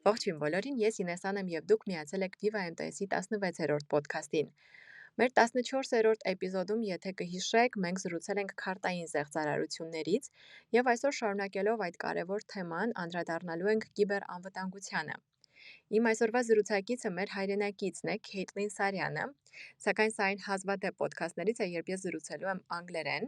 Ողջույն բոլորին, ես Ինեսան եմ եւ դուք միացել եք Viva-MTS-ի 16-րդ ոդքասթին։ Մեր 14-րդ էպիզոդում, եթե կհիշեք, մենք զրուցել ենք քարտային զեղծարարություններից եւ այսօր շարունակելով այդ կարևոր թեման անդրադառնալու ենք կիբերանվտանգությանը։ Իմ այսօրվա զրուցակիցը մեր հայրենակիցն է Քեյթլին Սարյանը, սակայն սա այն հազվադեպ ոդքասթներից է, երբ ես զրուցելու եմ անգլերեն։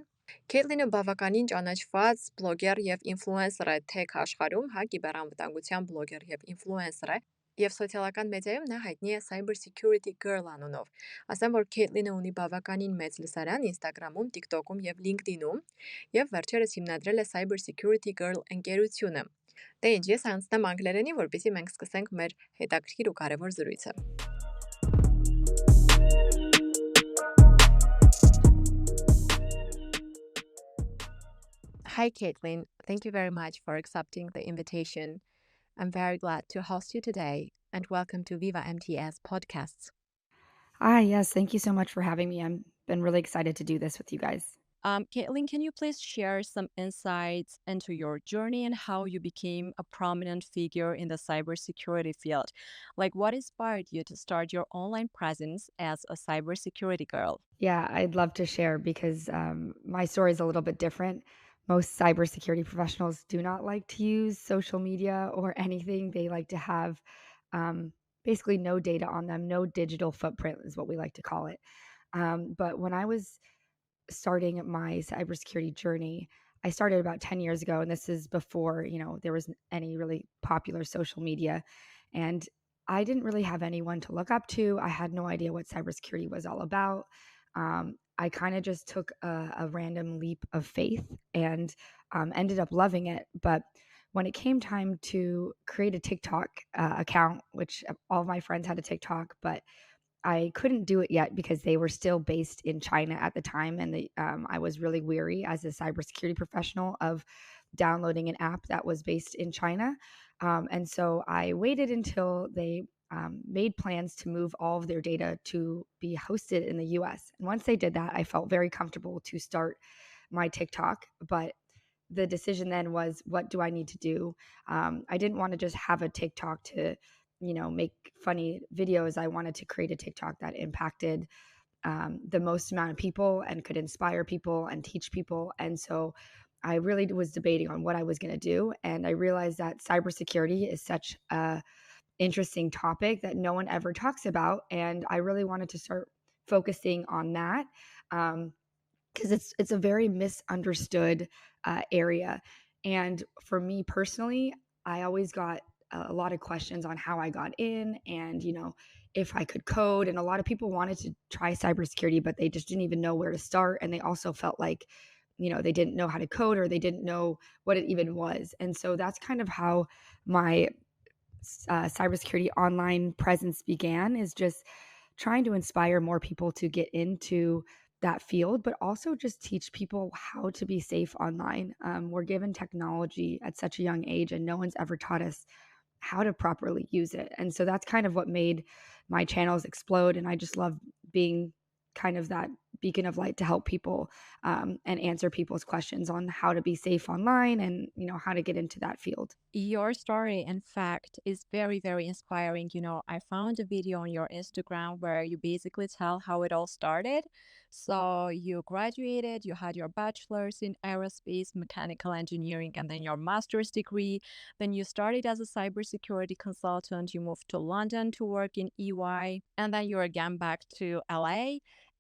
Քեյթլինը բավականին ճանաչված բլոգեր եւ ինֆլուենսեր է թեք աշխարհում, կիբերանվտանգության բլոգեր եւ ինֆլուենսեր է, եւ սոցիալական մեդիայում նա հայտնի է Cybersecurity Girl անունով։ Ասեմ, որ Քեյթլինը ունի բավականին մեծ լսարան Instagram-ում, TikTok-ում եւ LinkedIn-ում, եւ վերջերս հիմնադրել է Cybersecurity Girl ընկերությունը։ Դե ինչ, ես անցնեմ անգլերենի, որպեսզի մենք սկսենք մեր հետաքրքիր ու կարևոր զրույցը։ Hi, Caitlin. Thank you very much for accepting the invitation. I'm very glad to host you today, and welcome to Viva-MTS podcasts. Yes, thank you so much for having me. I've been really excited to do this with you guys. Caitlin, can you please share some insights into your journey and how you became a prominent figure in the cybersecurity field? Like, what inspired you to start your online presence as a cybersecurity girl? Yeah, I'd love to share because my story is a little bit different. Most cybersecurity professionals do not like to use social media or anything. They like to have basically no data on them, no digital footprint is what we like to call it. But when I was starting my cybersecurity journey, I started about 10 years ago, and this is before, there was any really popular social media. And I didn't really have anyone to look up to. I had no idea what cybersecurity was all about. I kind of just took a random leap of faith and ended up loving it. But when it came time to create a TikTok account, which all of my friends had a TikTok, but I couldn't do it yet because they were still based in China at the time. And I was really weary as a cybersecurity professional of downloading an app that was based in China. And so I waited until they made plans to move all of their data to be hosted in the US. And once they did that, I felt very comfortable to start my TikTok. But the decision then was, what do I need to do? I didn't want to just have a TikTok to make funny videos. I wanted to create a TikTok that impacted the most amount of people and could inspire people and teach people. And so I really was debating on what I was going to do. And I realized that cybersecurity is such a interesting topic that no one ever talks about. And I really wanted to start focusing on that because it's a very misunderstood area. And for me personally, I always got a lot of questions on how I got in and, if I could code. And a lot of people wanted to try cybersecurity, but they just didn't even know where to start. And they also felt like, they didn't know how to code or they didn't know what it even was. And so that's kind of how my cybersecurity online presence began, is just trying to inspire more people to get into that field, but also just teach people how to be safe online. We're given technology at such a young age and no one's ever taught us how to properly use it. And so that's kind of what made my channels explode. And I just love being kind of that beacon of light to help people and answer people's questions on how to be safe online and, how to get into that field. Your story, in fact, is very, very inspiring. I found a video on your Instagram where you basically tell how it all started. So you graduated, you had your bachelor's in aerospace, mechanical engineering, and then your master's degree. Then you started as a cybersecurity consultant. You moved to London to work in EY, and then you're again back to LA.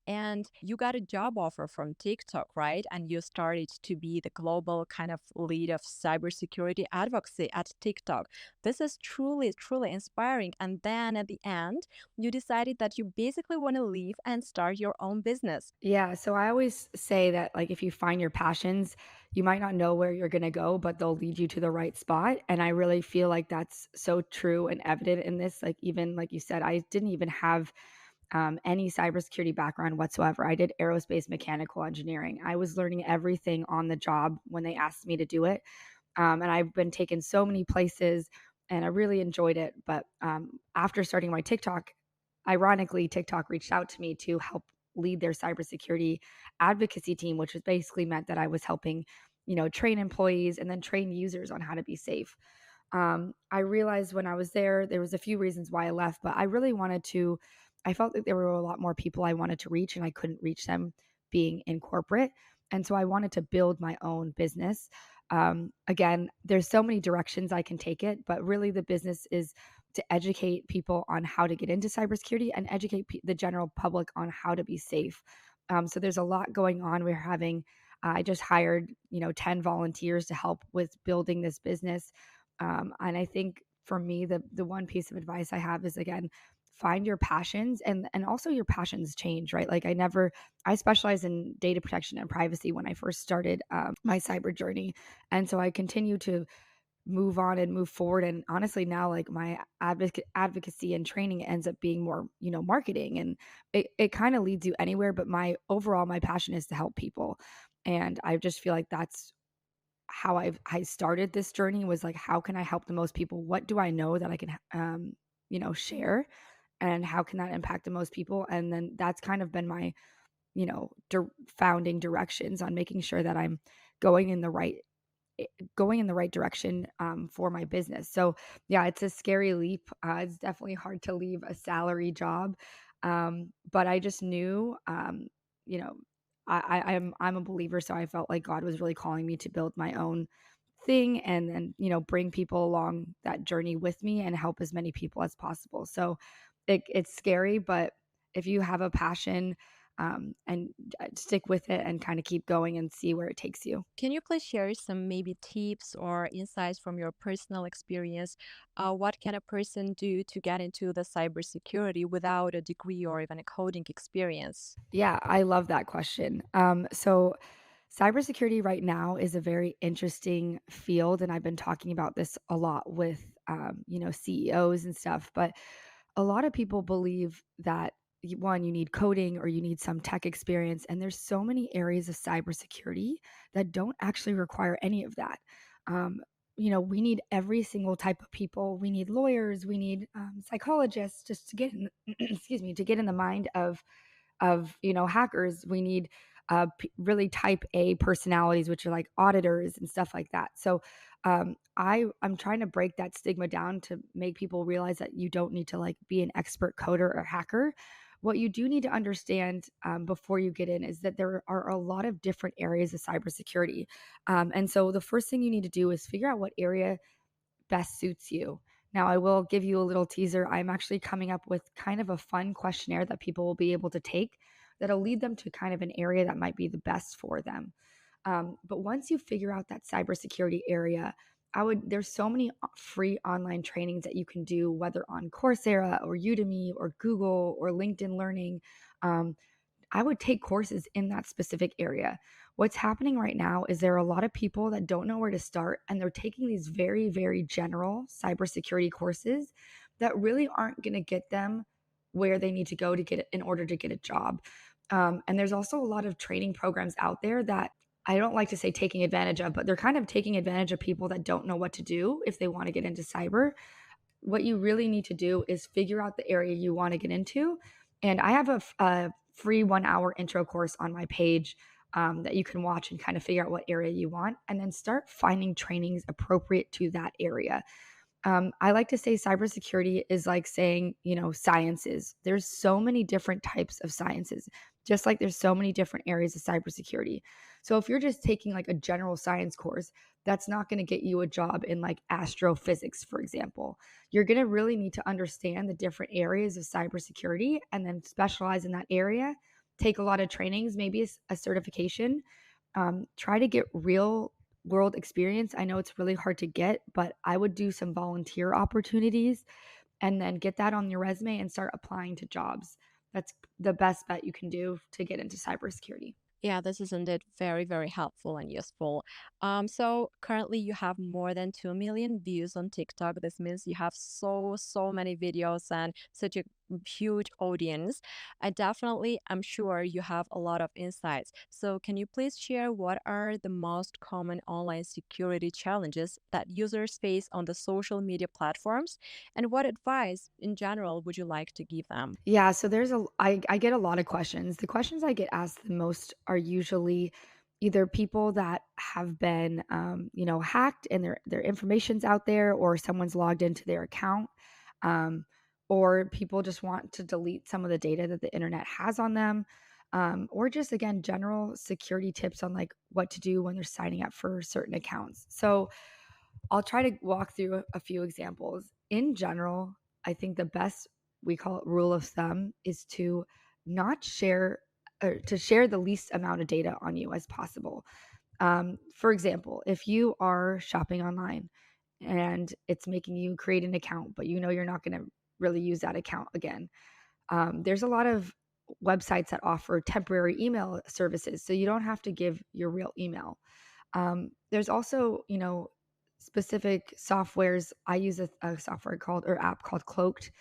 And you got a job offer from TikTok, right? And you started to be the global kind of lead of cybersecurity advocacy at TikTok. This is truly, truly inspiring. And then at the end, you decided that you basically want to leave and start your own business. Yeah. So I always say that, like, if you find your passions, you might not know where you're going to go, but they'll lead you to the right spot. And I really feel like that's so true and evident in this. Like, even like you said, I didn't even have any cybersecurity background whatsoever. I did aerospace mechanical engineering. I was learning everything on the job when they asked me to do it. And I've been taken so many places and I really enjoyed it. But after starting my TikTok, ironically, TikTok reached out to me to help lead their cybersecurity advocacy team, which basically meant that I was helping, train employees and then train users on how to be safe. I realized when I was there was a few reasons why I left, but I really wanted to, I felt like there were a lot more people I wanted to reach and I couldn't reach them being in corporate. And so I wanted to build my own business. Again, there's so many directions I can take it, but really the business is to educate people on how to get into cybersecurity and educate the general public on how to be safe. So there's a lot going on. I just hired, 10 volunteers to help with building this business. And I think for me, the one piece of advice I have is, again, find your passions, and also your passions change, right? Like I specialized in data protection and privacy when I first started my cyber journey. And so I continue to move on and move forward. And honestly, now like my advocacy and training ends up being more, marketing, and it kind of leads you anywhere. But my passion is to help people. And I just feel like that's how I started this journey, was like, how can I help the most people? What do I know that I can, share? And how can that impact the most people? And then that's kind of been my, founding directions on making sure that I'm going in the right direction for my business. So yeah, it's a scary leap. It's definitely hard to leave a salary job, but I just knew, you know, I'm a believer, so I felt like God was really calling me to build my own thing, and then bring people along that journey with me and help as many people as possible. So it's scary, but if you have a passion, and stick with it and kind of keep going and see where it takes you. Can you please share some maybe tips or insights from your personal experience? What can a person do to get into the cybersecurity without a degree or even a coding experience? Yeah, I love that question. So cybersecurity right now is a very interesting field, and I've been talking about this a lot with CEOs and stuff. But a lot of people believe that one, you need coding or you need some tech experience, and there's so many areas of cybersecurity that don't actually require any of that. Um, we need every single type of people. We need lawyers. We need psychologists just to get in, excuse me, to get in the mind of hackers. We need really type A personalities, which are like auditors and stuff like that. So I'm trying to break that stigma down to make people realize that you don't need to like be an expert coder or hacker. What you do need to understand before you get in is that there are a lot of different areas of cybersecurity. And so the first thing you need to do is figure out what area best suits you. Now, I will give you a little teaser. I'm actually coming up with kind of a fun questionnaire that people will be able to take that'll lead them to kind of an area that might be the best for them. But once you figure out that cybersecurity area, there's so many free online trainings that you can do, whether on Coursera or Udemy or Google or LinkedIn Learning. Um, I would take courses in that specific area. What's happening right now is there are a lot of people that don't know where to start, and they're taking these very, very general cybersecurity courses that really aren't going to get them where they need to go to get it in order to get a job. And there's also a lot of training programs out there that I don't like to say taking advantage of, but they're kind of taking advantage of people that don't know what to do if they want to get into cyber. What you really need to do is figure out the area you want to get into. And I have a free 1 hour intro course on my page that you can watch and kind of figure out what area you want, and then start finding trainings appropriate to that area. I like to say cybersecurity is like saying, sciences. There's so many different types of sciences, just like there's so many different areas of cybersecurity. So if you're just taking like a general science course, that's not going to get you a job in like astrophysics, for example. You're going to really need to understand the different areas of cybersecurity and then specialize in that area. Take a lot of trainings, maybe a certification. Try to get real world experience. I know it's really hard to get, but I would do some volunteer opportunities and then get that on your resume and start applying to jobs. That's the best bet you can do to get into cybersecurity. Yeah, this is indeed very, very helpful and useful. So currently you have more than 2 million views on TikTok. This means you have so many videos and such a huge audience. I definitely am sure you have a lot of insights. So can you please share what are the most common online security challenges that users face on the social media platforms? And what advice in general would you like to give them? Yeah, so I get a lot of questions. The questions I get asked the most are usually either people that have been, hacked and their information's out there, or someone's logged into their account, um, or people just want to delete some of the data that the internet has on them, or just again general security tips on like what to do when they're signing up for certain accounts. So I'll try to walk through a few examples. In general, I think the best, we call it rule of thumb, is to not share, or to share the least amount of data on you as possible. For example, if you are shopping online and it's making you create an account, but you know you're not going to really use that account again, there's a lot of websites that offer temporary email services, so you don't have to give your real email. There's also, specific softwares. I use a software called, or app called Cloaked,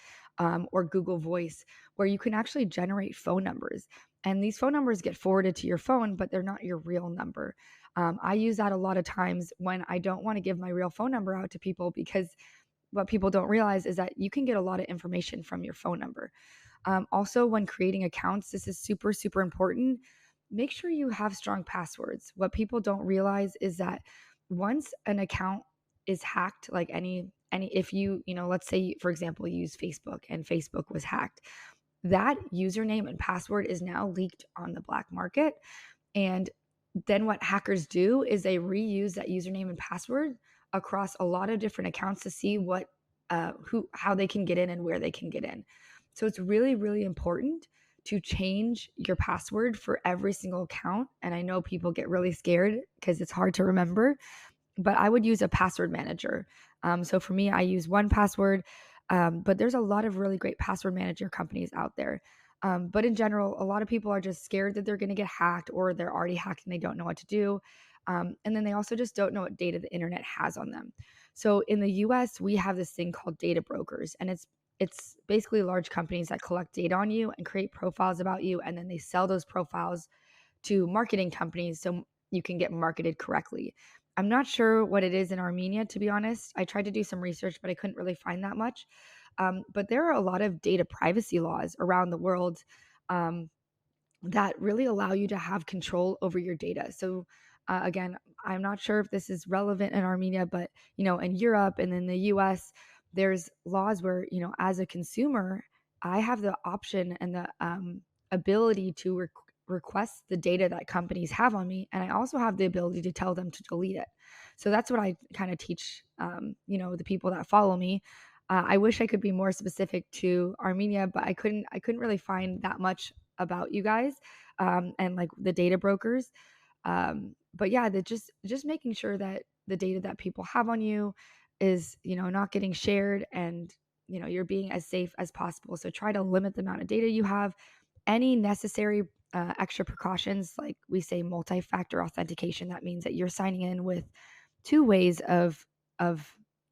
or Google Voice, where you can actually generate phone numbers. And these phone numbers get forwarded to your phone, but they're not your real number. I use that a lot of times when I don't want to give my real phone number out to people, because what people don't realize is that you can get a lot of information from your phone number. Also, when creating accounts, this is super, super important. Make sure you have strong passwords. What people don't realize is that once an account is hacked, like any if let's say, for example, you use Facebook and Facebook was hacked, that username and password is now leaked on the black market. And then what hackers do is they reuse that username and password across a lot of different accounts to see how they can get in and where they can get in. So it's really, really important to change your password for every single account. And I know people get really scared because it's hard to remember, but I would use a password manager. So for me, I use 1Password, but there's a lot of really great password manager companies out there. But in general, a lot of people are just scared that they're going to get hacked, or they're already hacked and they don't know what to do. And then they also just don't know what data the internet has on them. So in the US, we have this thing called data brokers, and it's basically large companies that collect data on you and create profiles about you, and then they sell those profiles to marketing companies so you can get marketed correctly. I'm not sure what it is in Armenia, to be honest. I tried to do some research, but I couldn't really find that much. But there are a lot of data privacy laws around the world, that really allow you to have control over your data. So, again, I'm not sure if this is relevant in Armenia, but in Europe and in the US, there's laws where, as a consumer, I have the option and the ability to request the data that companies have on me, and I also have the ability to tell them to delete it. So that's what I kind of teach, the people that follow me. I wish I could be more specific to Armenia, but I couldn't. I couldn't really find that much about you guys, and like the data brokers. But yeah, just making sure that the data that people have on you is, not getting shared, and you're being as safe as possible. So try to limit the amount of data you have. Any necessary extra precautions, like we say multi-factor authentication, that means that you're signing in with two ways of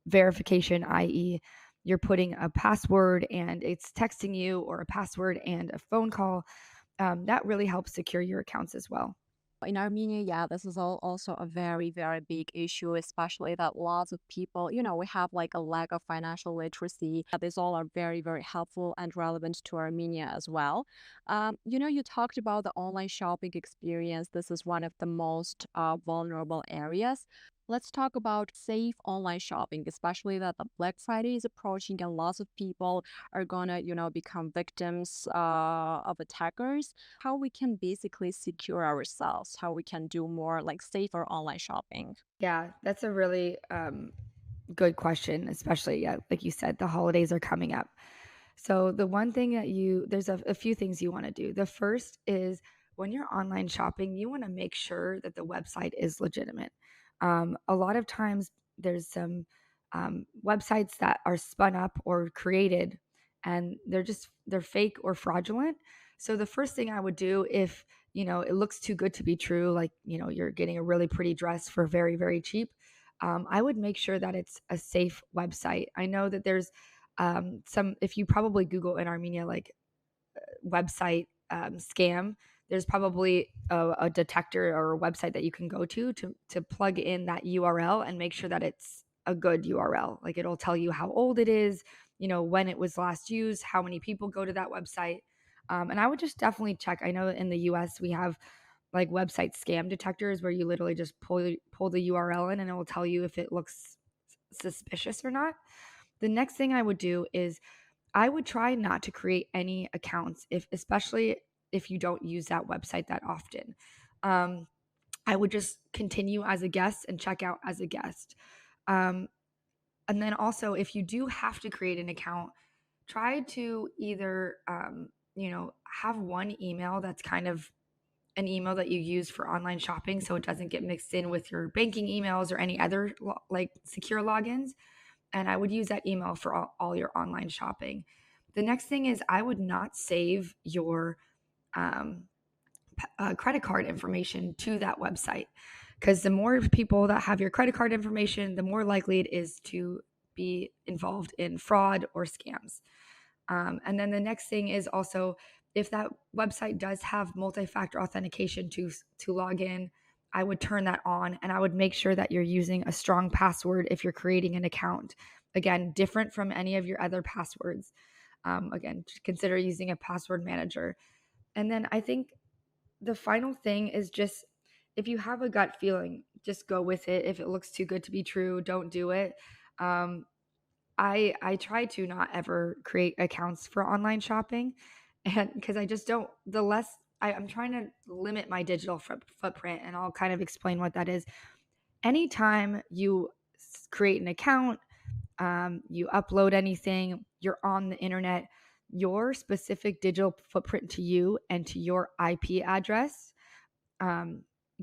verification, i.e., you're putting a password and it's texting you, or a password and a phone call. That really helps secure your accounts as well. In Armenia, yeah, this is also a very, very big issue, especially that lots of people, we have like a lack of financial literacy. These all are very, very helpful and relevant to Armenia as well. You talked about the online shopping experience. This is one of the most vulnerable areas. Let's talk about safe online shopping, especially that the Black Friday is approaching and lots of people are gonna, become victims of attackers. How we can basically secure ourselves, how we can do more like safer online shopping. Yeah, that's a really good question, especially, yeah, like you said, the holidays are coming up. So the one thing there's a few things you want to do. The first is, when you're online shopping, you want to make sure that the website is legitimate. A lot of times there's some websites that are spun up or created, and they're fake or fraudulent. So the first thing I would do, if it looks too good to be true, like you're getting a really pretty dress for very, very cheap, I would make sure that it's a safe website. I know that there's if you probably Google in Armenia, like website scam, there's probably a detector or a website that you can go to plug in that URL and make sure that it's a good URL. Like, it'll tell you how old it is, when it was last used, how many people go to that website. And I would just definitely check. I know in the US we have like website scam detectors where you literally just pull the URL in and it will tell you if it looks suspicious or not. The next thing I would do is I would try not to create any accounts, especially if you don't use that website that often. I would just continue as a guest and check out as a guest. And then also, if you do have to create an account, try to either, have one email that's kind of an email that you use for online shopping so it doesn't get mixed in with your banking emails or any other like secure logins. And I would use that email for all your online shopping. The next thing is I would not save your credit card information to that website, because the more people that have your credit card information, the more likely it is to be involved in fraud or scams. And then the next thing is also, if that website does have multi-factor authentication to log in, I would turn that on, and I would make sure that you're using a strong password if you're creating an account. Again, different from any of your other passwords. Again, consider using a password manager. And then I think the final thing is just, if you have a gut feeling, just go with it. If it looks too good to be true, don't do it. I try to not ever create accounts for online shopping, and because I just don't, I'm trying to limit my digital footprint, and I'll kind of explain what that is. Anytime you create an account, you upload anything, you're on the internet, your specific digital footprint to you and to your IP address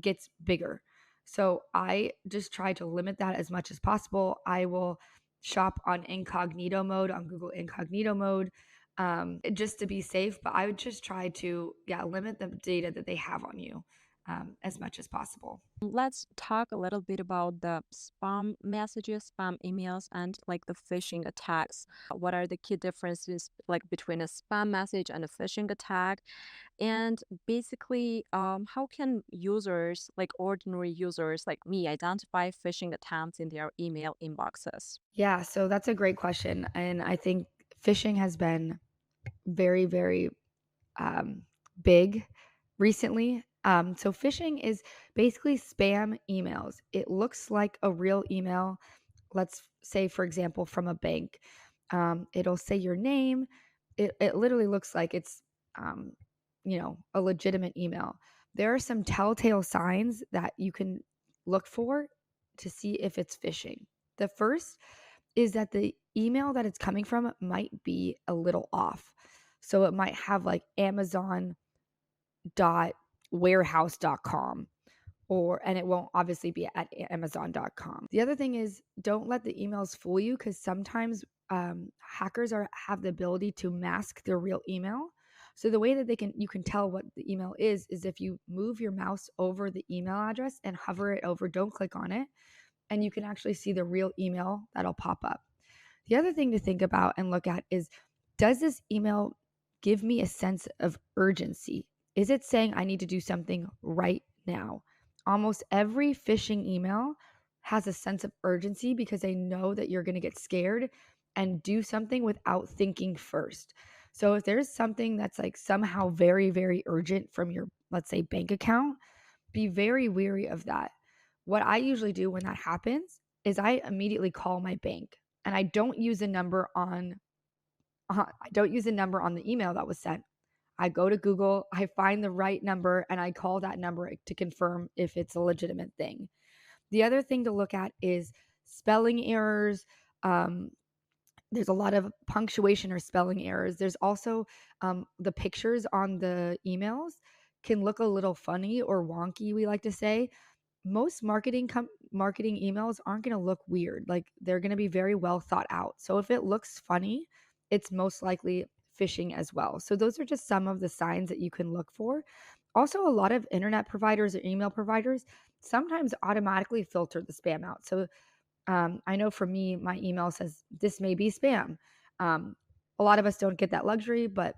gets bigger. So I just try to limit that as much as possible. I will shop on incognito mode, on Google incognito mode, just to be safe. But I would just try to, limit the data that they have on you as much as possible. Let's talk a little bit about the spam messages, spam emails, and like the phishing attacks. What are the key differences like between a spam message and a phishing attack? And basically, how can users, like ordinary users like me, identify phishing attempts in their email inboxes? Yeah, so that's a great question. And I think phishing has been very, very big recently. So phishing is basically spam emails. It looks like a real email. Let's say, for example, from a bank. It'll say your name. It literally looks like it's, a legitimate email. There are some telltale signs that you can look for to see if it's phishing. The first is that the email that it's coming from might be a little off. So it might have like amazon.warehouse.com, and it won't obviously be at amazon.com. The other thing is, don't let the emails fool you, because sometimes hackers have the ability to mask their real email. So the way that you can tell what the email is if you move your mouse over the email address and hover it over, don't click on it, and you can actually see the real email that'll pop up. The other thing to think about and look at is, does this email give me a sense of urgency? Is it saying I need to do something right now? Almost every phishing email has a sense of urgency because they know that you're going to get scared and do something without thinking first. So if there's something that's like somehow very, very urgent from your, let's say, bank account, be very wary of that. What I usually do when that happens is I immediately call my bank, and I don't use a number on the email that was sent. I go to Google, I find the right number, and I call that number to confirm if it's a legitimate thing. The other thing to look at is spelling errors. There's a lot of punctuation or spelling errors. There's also the pictures on the emails can look a little funny or wonky, we like to say. Most marketing emails aren't going to look weird. Like, they're going to be very well thought out. So if it looks funny, it's most likely phishing as well. So those are just some of the signs that you can look for. Also, a lot of internet providers or email providers sometimes automatically filter the spam out. So I know for me, my email says this may be spam. A lot of us don't get that luxury, but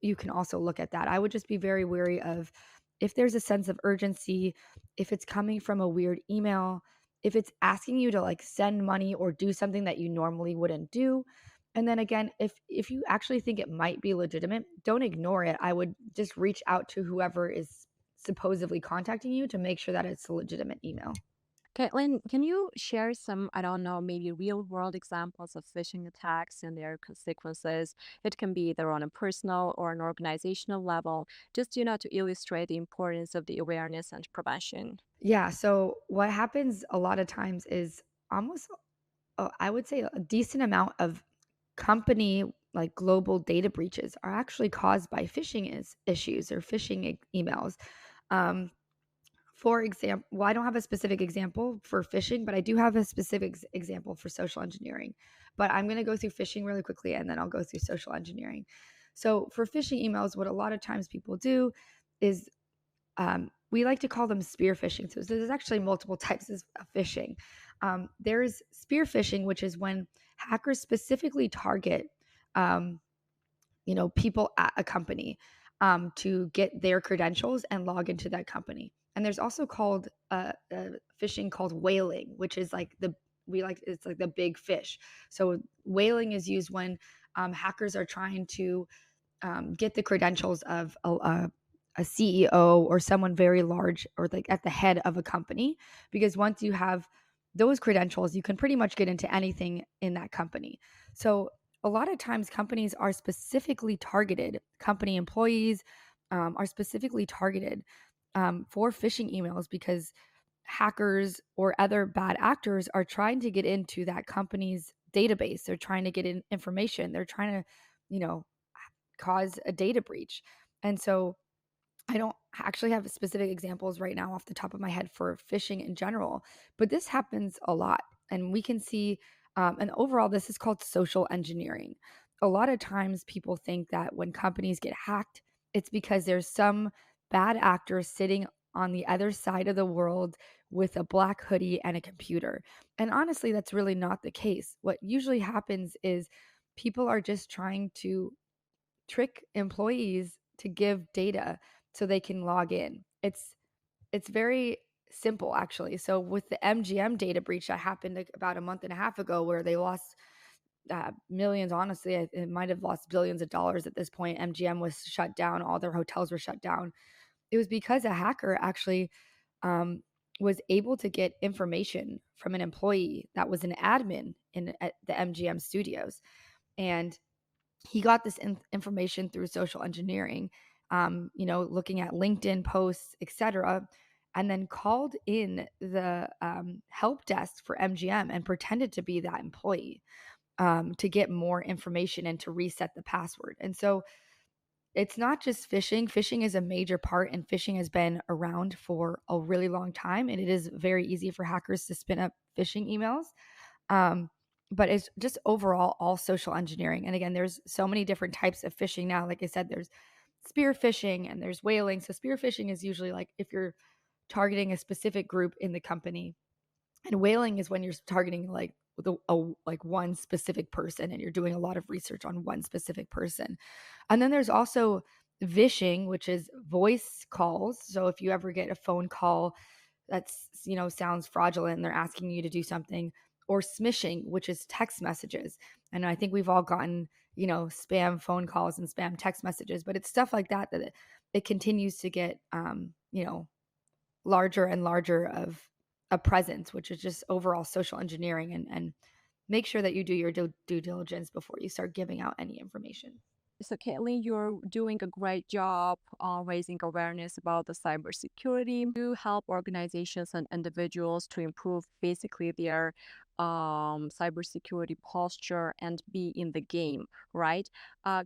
you can also look at that. I would just be very wary of if there's a sense of urgency, if it's coming from a weird email, if it's asking you to like send money or do something that you normally wouldn't do. And then again, if you actually think it might be legitimate, don't ignore it. I would just reach out to whoever is supposedly contacting you to make sure that it's a legitimate email. Caitlin, can you share some, I don't know, maybe real world examples of phishing attacks and their consequences? It can be either on a personal or an organizational level, just, to illustrate the importance of the awareness and prevention. Yeah. So what happens a lot of times is almost, I would say, a decent amount of company like global data breaches are actually caused by phishing issues or phishing emails. Um, for example, well, I don't have a specific example for phishing, but I do have a specific example for social engineering. But I'm going to go through phishing really quickly and then I'll go through social engineering. So for phishing emails, what a lot of times people do is we like to call them spear phishing. So there's actually multiple types of phishing. There's spear phishing, which is when hackers specifically target, um, people at a company to get their credentials and log into that company. And there's also called phishing called whaling, which is like it's like the big fish. So whaling is used when hackers are trying to get the credentials of a CEO or someone very large or like at the head of a company, because once you have those credentials, you can pretty much get into anything in that company. So a lot of times companies are specifically targeted, company employees are specifically targeted for phishing emails because hackers or other bad actors are trying to get into that company's database. They're trying to get in information. They're trying to, cause a data breach. And so I don't actually have specific examples right now off the top of my head for phishing in general, but this happens a lot. And we can see, and overall, this is called social engineering. A lot of times people think that when companies get hacked, it's because there's some bad actor sitting on the other side of the world with a black hoodie and a computer. And honestly, that's really not the case. What usually happens is people are just trying to trick employees to give data so they can log in. It's very simple actually. So with the MGM data breach that happened like about a month and a half ago, where they lost millions, honestly, it might have lost billions of dollars at this point. MGM was shut down, all their hotels were shut down. It was because a hacker actually um, was able to get information from an employee that was an admin at the MGM studios, and he got this information through social engineering, looking at LinkedIn posts, etc., and then called in the help desk for MGM and pretended to be that employee to get more information and to reset the password. And so it's not just phishing. Phishing is a major part, and phishing has been around for a really long time, and it is very easy for hackers to spin up phishing emails. Um, but it's just overall all social engineering. And again, there's so many different types of phishing now. Like I said, there's spear phishing and there's whaling. So spear phishing is usually like if you're targeting a specific group in the company, and whaling is when you're targeting like like one specific person and you're doing a lot of research on one specific person. And then there's also vishing, which is voice calls. So if you ever get a phone call that's, sounds fraudulent and they're asking you to do something, or smishing, which is text messages. And I think we've all gotten, spam phone calls and spam text messages, but it's stuff like that it continues to get, larger and larger of a presence, which is just overall social engineering, and make sure that you do your due diligence before you start giving out any information. So, Caitlin, you're doing a great job raising awareness about the cybersecurity to help organizations and individuals to improve basically their cybersecurity posture and be in the game, right?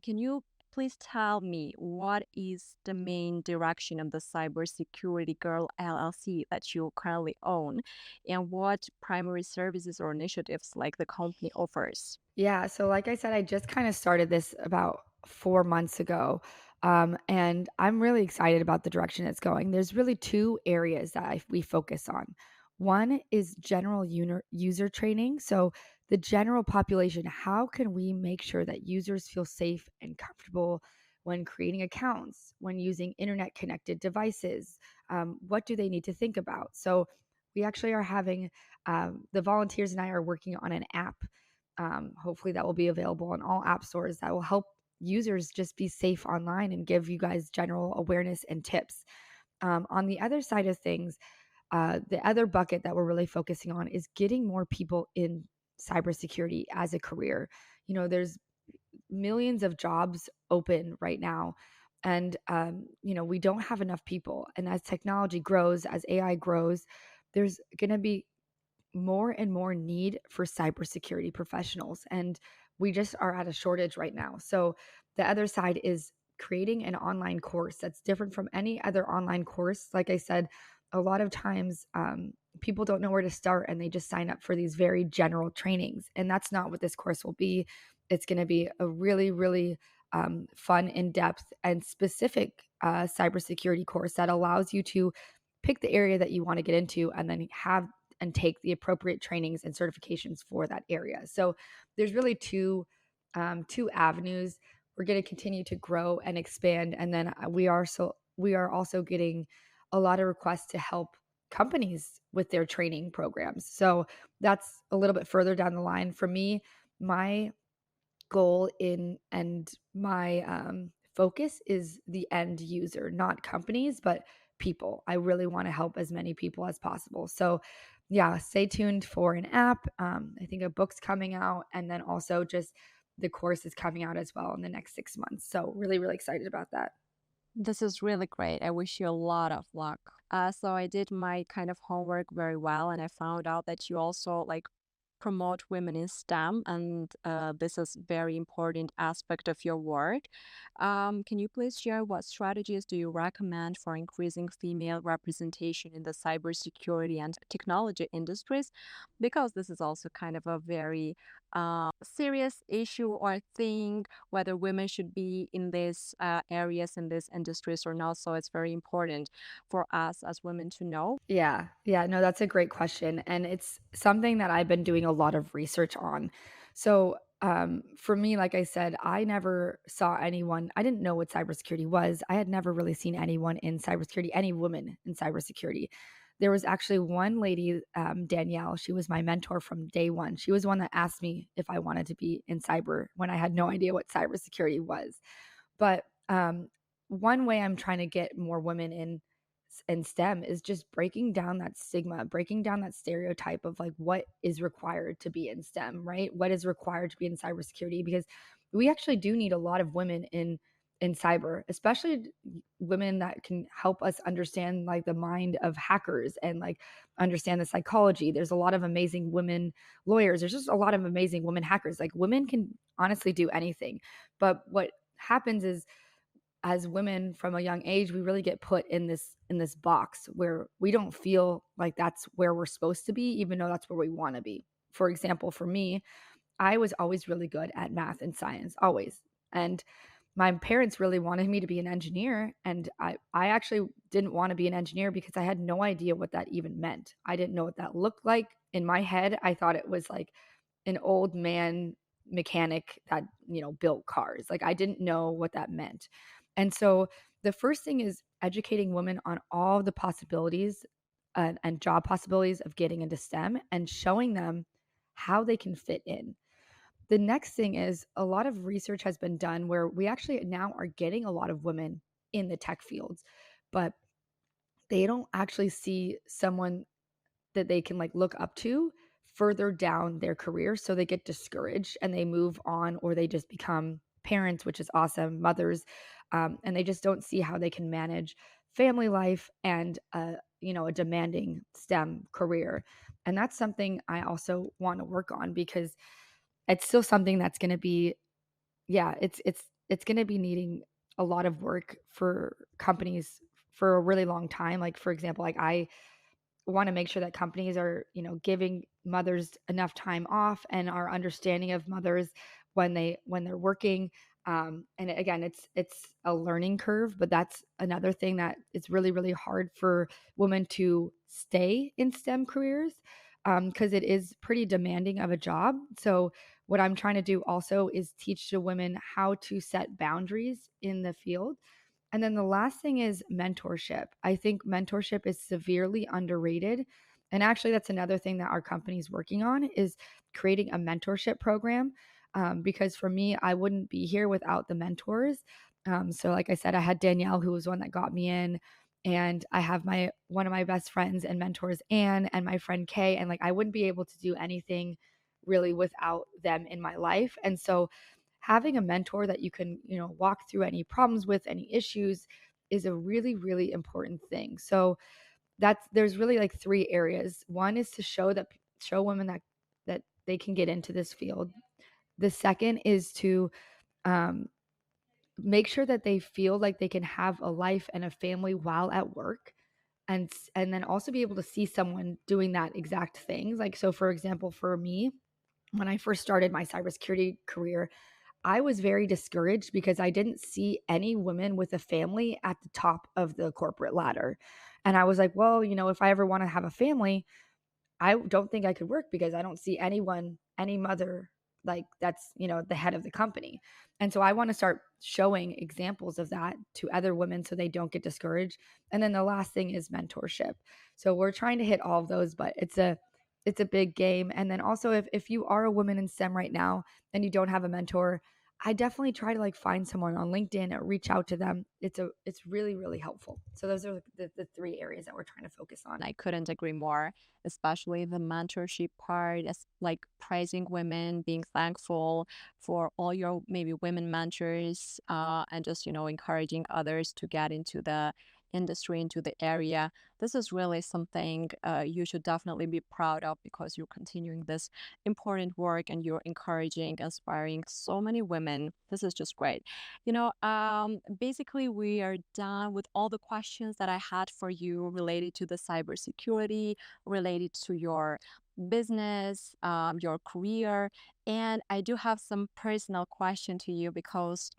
Can you please tell me what is the main direction of the Cybersecurity Girl LLC that you currently own, and what primary services or initiatives like the company offers? Yeah. So, like I said, I just kind of started this about 4 months ago. And I'm really excited about the direction it's going. There's really two areas that we focus on. One is general user training. So, the general population, how can we make sure that users feel safe and comfortable when creating accounts, when using internet connected devices? What do they need to think about? So, we actually are having the volunteers and I are working on an app. Hopefully that will be available on all app stores that will help users just be safe online and give you guys general awareness and tips. On the other side of things, the other bucket that we're really focusing on is getting more people in cybersecurity as a career. There's millions of jobs open right now. And, we don't have enough people. And as technology grows, as AI grows, there's going to be more and more need for cybersecurity professionals. And we just are at a shortage right now. So the other side is creating an online course that's different from any other online course. Like I said, a lot of times people don't know where to start and they just sign up for these very general trainings. And that's not what this course will be. It's going to be a really, really fun, in-depth, and specific cybersecurity course that allows you to pick the area that you want to get into and then have and take the appropriate trainings and certifications for that area. So there's really two avenues. We're going to continue to grow and expand, and then we are also getting a lot of requests to help companies with their training programs. So that's a little bit further down the line. For me, my goal and my focus is the end user, not companies, but people. I really want to help as many people as possible. So yeah, stay tuned for an app. I think a book's coming out, and then also just the course is coming out as well in the next 6 months. So really, really excited about that. This is really great. I wish you a lot of luck. So I did my kind of homework very well, and I found out that you also like promote women in STEM, and this is very important aspect of your work. Can you please share what strategies do you recommend for increasing female representation in the cybersecurity and technology industries? Because this is also kind of a very serious issue or thing, whether women should be in these areas, in these industries or not. So it's very important for us as women to know. Yeah. Yeah. No, that's a great question. And it's something that I've been doing a lot of research on. So, for me, like I said, I never saw anyone, I didn't know what cybersecurity was. I had never really seen anyone in cybersecurity, any woman in cybersecurity. There was actually one lady, Danielle, she was my mentor from day one. She was the one that asked me if I wanted to be in cyber when I had no idea what cybersecurity was. But one way I'm trying to get more women in STEM is just breaking down that stigma, breaking down that stereotype of like what is required to be in STEM, right? What is required to be in cybersecurity? Because we actually do need a lot of women in cyber, especially women that can help us understand like the mind of hackers and like understand the psychology. There's a lot of amazing women lawyers. There's just a lot of amazing women hackers. Like women can honestly do anything. But what happens is as women from a young age, we really get put in this box where we don't feel like that's where we're supposed to be, even though that's where we want to be. For example, for me, I was always really good at math and science, always. And my parents really wanted me to be an engineer. And I actually didn't want to be an engineer because I had no idea what that even meant. I didn't know what that looked like. In my head, I thought it was like an old man mechanic that, built cars. Like I didn't know what that meant. And so the first thing is educating women on all the possibilities and job possibilities of getting into STEM and showing them how they can fit in. The next thing is a lot of research has been done where we actually now are getting a lot of women in the tech fields, but they don't actually see someone that they can like look up to further down their career. So they get discouraged and they move on, or they just become parents, which is awesome, mothers, and they just don't see how they can manage family life and a demanding STEM career. And that's something I also want to work on because it's still something that's going to be, yeah, it's going to be needing a lot of work for companies for a really long time. Like for example, like I want to make sure that companies are, giving mothers enough time off and are understanding of mothers when they're working. And again, it's a learning curve, but that's another thing that it's really, really hard for women to stay in STEM careers because it is pretty demanding of a job. So what I'm trying to do also is teach the women how to set boundaries in the field. And then the last thing is mentorship. I think mentorship is severely underrated. And actually, that's another thing that our company is working on is creating a mentorship program. Because for me, I wouldn't be here without the mentors. So like I said, I had Danielle, who was one that got me in. And I have one of my best friends and mentors, Anne, and my friend Kay, and like I wouldn't be able to do anything really without them in my life. And so having a mentor that you can, walk through any problems with, any issues, is a really, really important thing. So there's really like three areas. One is to show women that they can get into this field. The second is to make sure that they feel like they can have a life and a family while at work, and then also be able to see someone doing that exact thing. Like, so for example, for me, when I first started my cybersecurity career, I was very discouraged because I didn't see any women with a family at the top of the corporate ladder. And I was like, well, if I ever want to have a family, I don't think I could work because I don't see any mother like that's, the head of the company. And so I want to start showing examples of that to other women so they don't get discouraged. And then the last thing is mentorship. So we're trying to hit all of those, but it's a big game. And then also if you are a woman in STEM right now and you don't have a mentor, I definitely try to like find someone on LinkedIn or reach out to them. It's really, really helpful. So those are the three areas that we're trying to focus on. I couldn't agree more, especially the mentorship part, as like praising women, being thankful for all your maybe women mentors, and just, encouraging others to get into the industry, into the area. This is really something you should definitely be proud of, because you're continuing this important work and you're encouraging, inspiring so many women. This is just great. Basically, we are done with all the questions that I had for you related to the cybersecurity, related to your business, your career. And I do have some personal question to you, because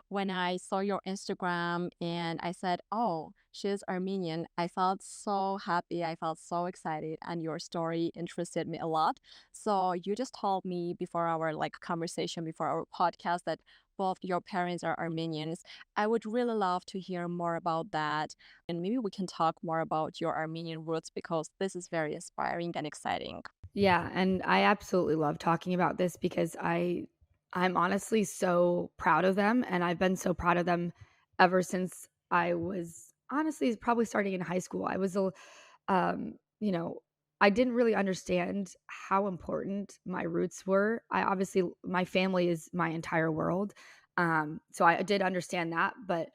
when I saw your Instagram and I said, oh, she's Armenian, I felt so happy. I felt so excited, and your story interested me a lot. So you just told me before our conversation, before our podcast, that both your parents are Armenians. I would really love to hear more about that. And maybe we can talk more about your Armenian roots, because this is very inspiring and exciting. Yeah, and I absolutely love talking about this because I'm honestly so proud of them, and I've been so proud of them ever since I was honestly probably starting in high school. I was a you know, I didn't really understand how important my roots were. My family is my entire world. So I did understand that, but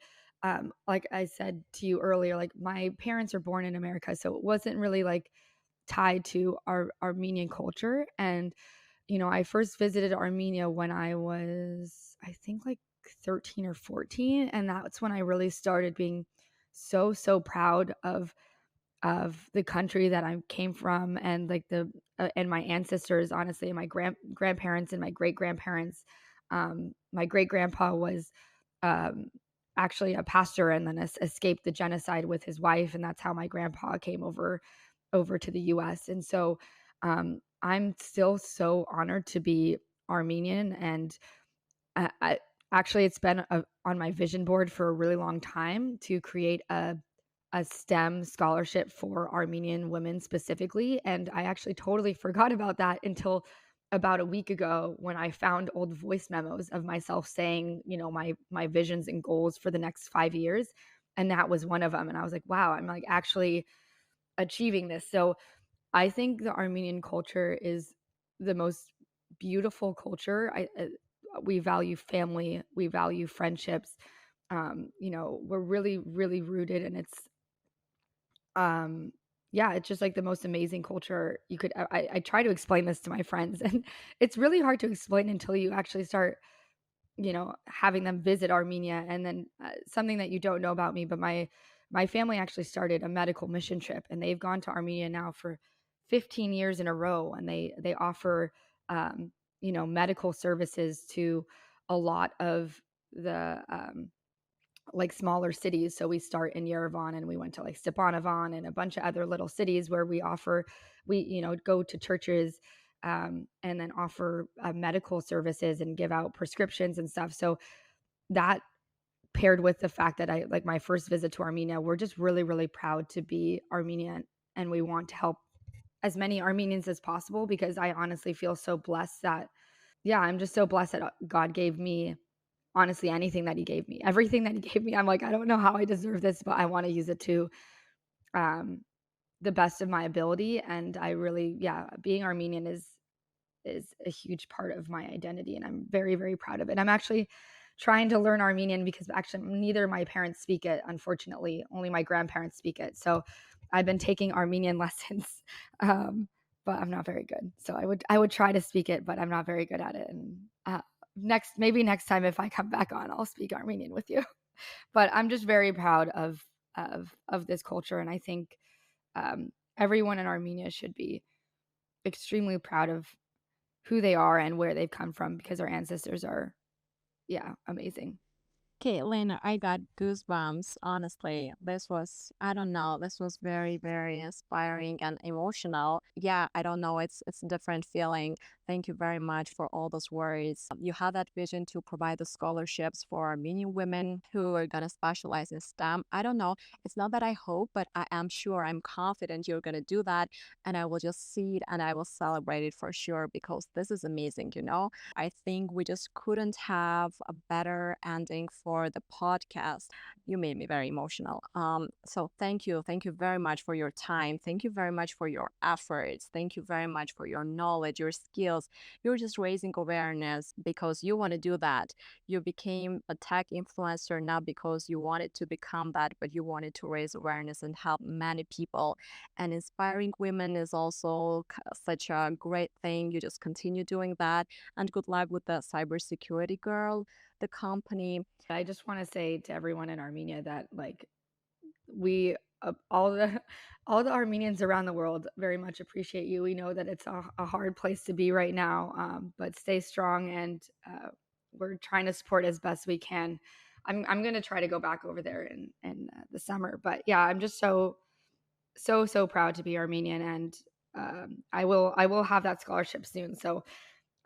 like I said to you earlier, like my parents are born in America, so it wasn't really like tied to our Armenian culture. And I first visited Armenia when I was, I think, like 13 or 14, and that's when I really started being so proud of the country that I came from, and like and my ancestors, honestly, and my grandparents and my great grandparents. My great grandpa was um, actually a pastor, and then escaped the genocide with his wife, and that's how my grandpa came over to the U.S. And so I'm still so honored to be Armenian, and actually it's been on my vision board for a really long time to create a STEM scholarship for Armenian women specifically. And I actually totally forgot about that until about a week ago, when I found old voice memos of myself saying, my visions and goals for the next 5 years. And that was one of them. And I was like, wow, I'm like actually achieving this. So I think the Armenian culture is the most beautiful culture. We value family, we value friendships. We're really, really rooted, and um yeah, it's just like the most amazing culture you could. I try to explain this to my friends, and it's really hard to explain until you actually start having them visit Armenia. And then something that you don't know about me, but my family actually started a medical mission trip, and they've gone to Armenia now for 15 years in a row, and they offer medical services to a lot of the like smaller cities. So we start in Yerevan, and we went to like Stepanavan and a bunch of other little cities where we go to churches, and then offer medical services and give out prescriptions and stuff. So that, paired with the fact that I like my first visit to Armenia, we're just really, really proud to be Armenian, and we want to help as many Armenians as possible, because I honestly feel so blessed that, yeah, I'm just so blessed that God gave me honestly anything that he gave me. Everything that he gave me, I'm like, I don't know how I deserve this, but I want to use it to the best of my ability. And I really, being Armenian is a huge part of my identity, and I'm very, very proud of it. I'm actually trying to learn Armenian because actually neither of my parents speak it, unfortunately. Only my grandparents speak it. So I've been taking Armenian lessons, but I'm not very good. So I would try to speak it, but I'm not very good at it. And maybe next time if I come back on, I'll speak Armenian with you. But I'm just very proud of this culture, and I think everyone in Armenia should be extremely proud of who they are and where they've come from, because our ancestors are, amazing. Okay, Lena, I got goosebumps. Honestly, I don't know, this was very, very inspiring and emotional. Yeah, I don't know, it's a different feeling. Thank you very much for all those words. You had that vision to provide the scholarships for Armenian women who are going to specialize in STEM. I don't know, it's not that I hope, but I am sure, I'm confident you're going to do that. And I will just see it and I will celebrate it for sure, because this is amazing, you know? I think we just couldn't have a better ending for the podcast. You made me very emotional. So thank you. Thank you very much for your time. Thank you very much for your efforts. Thank you very much for your knowledge, your skills. You're just raising awareness because you want to do that. You became a tech influencer not because you wanted to become that, but you wanted to raise awareness and help many people. And inspiring women is also such a great thing. You just continue doing that. And good luck with the cybersecurity girl, the company. I just want to say to everyone in Armenia that like we all the Armenians around the world very much appreciate you. We know that it's a hard place to be right now, but stay strong, and we're trying to support as best we can. I'm going to try to go back over there in the summer, but yeah, I'm just so proud to be Armenian, and I will have that scholarship soon. So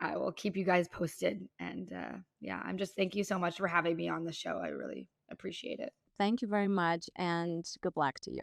I will keep you guys posted. And thank you so much for having me on the show. I really appreciate it. Thank you very much, and good luck to you.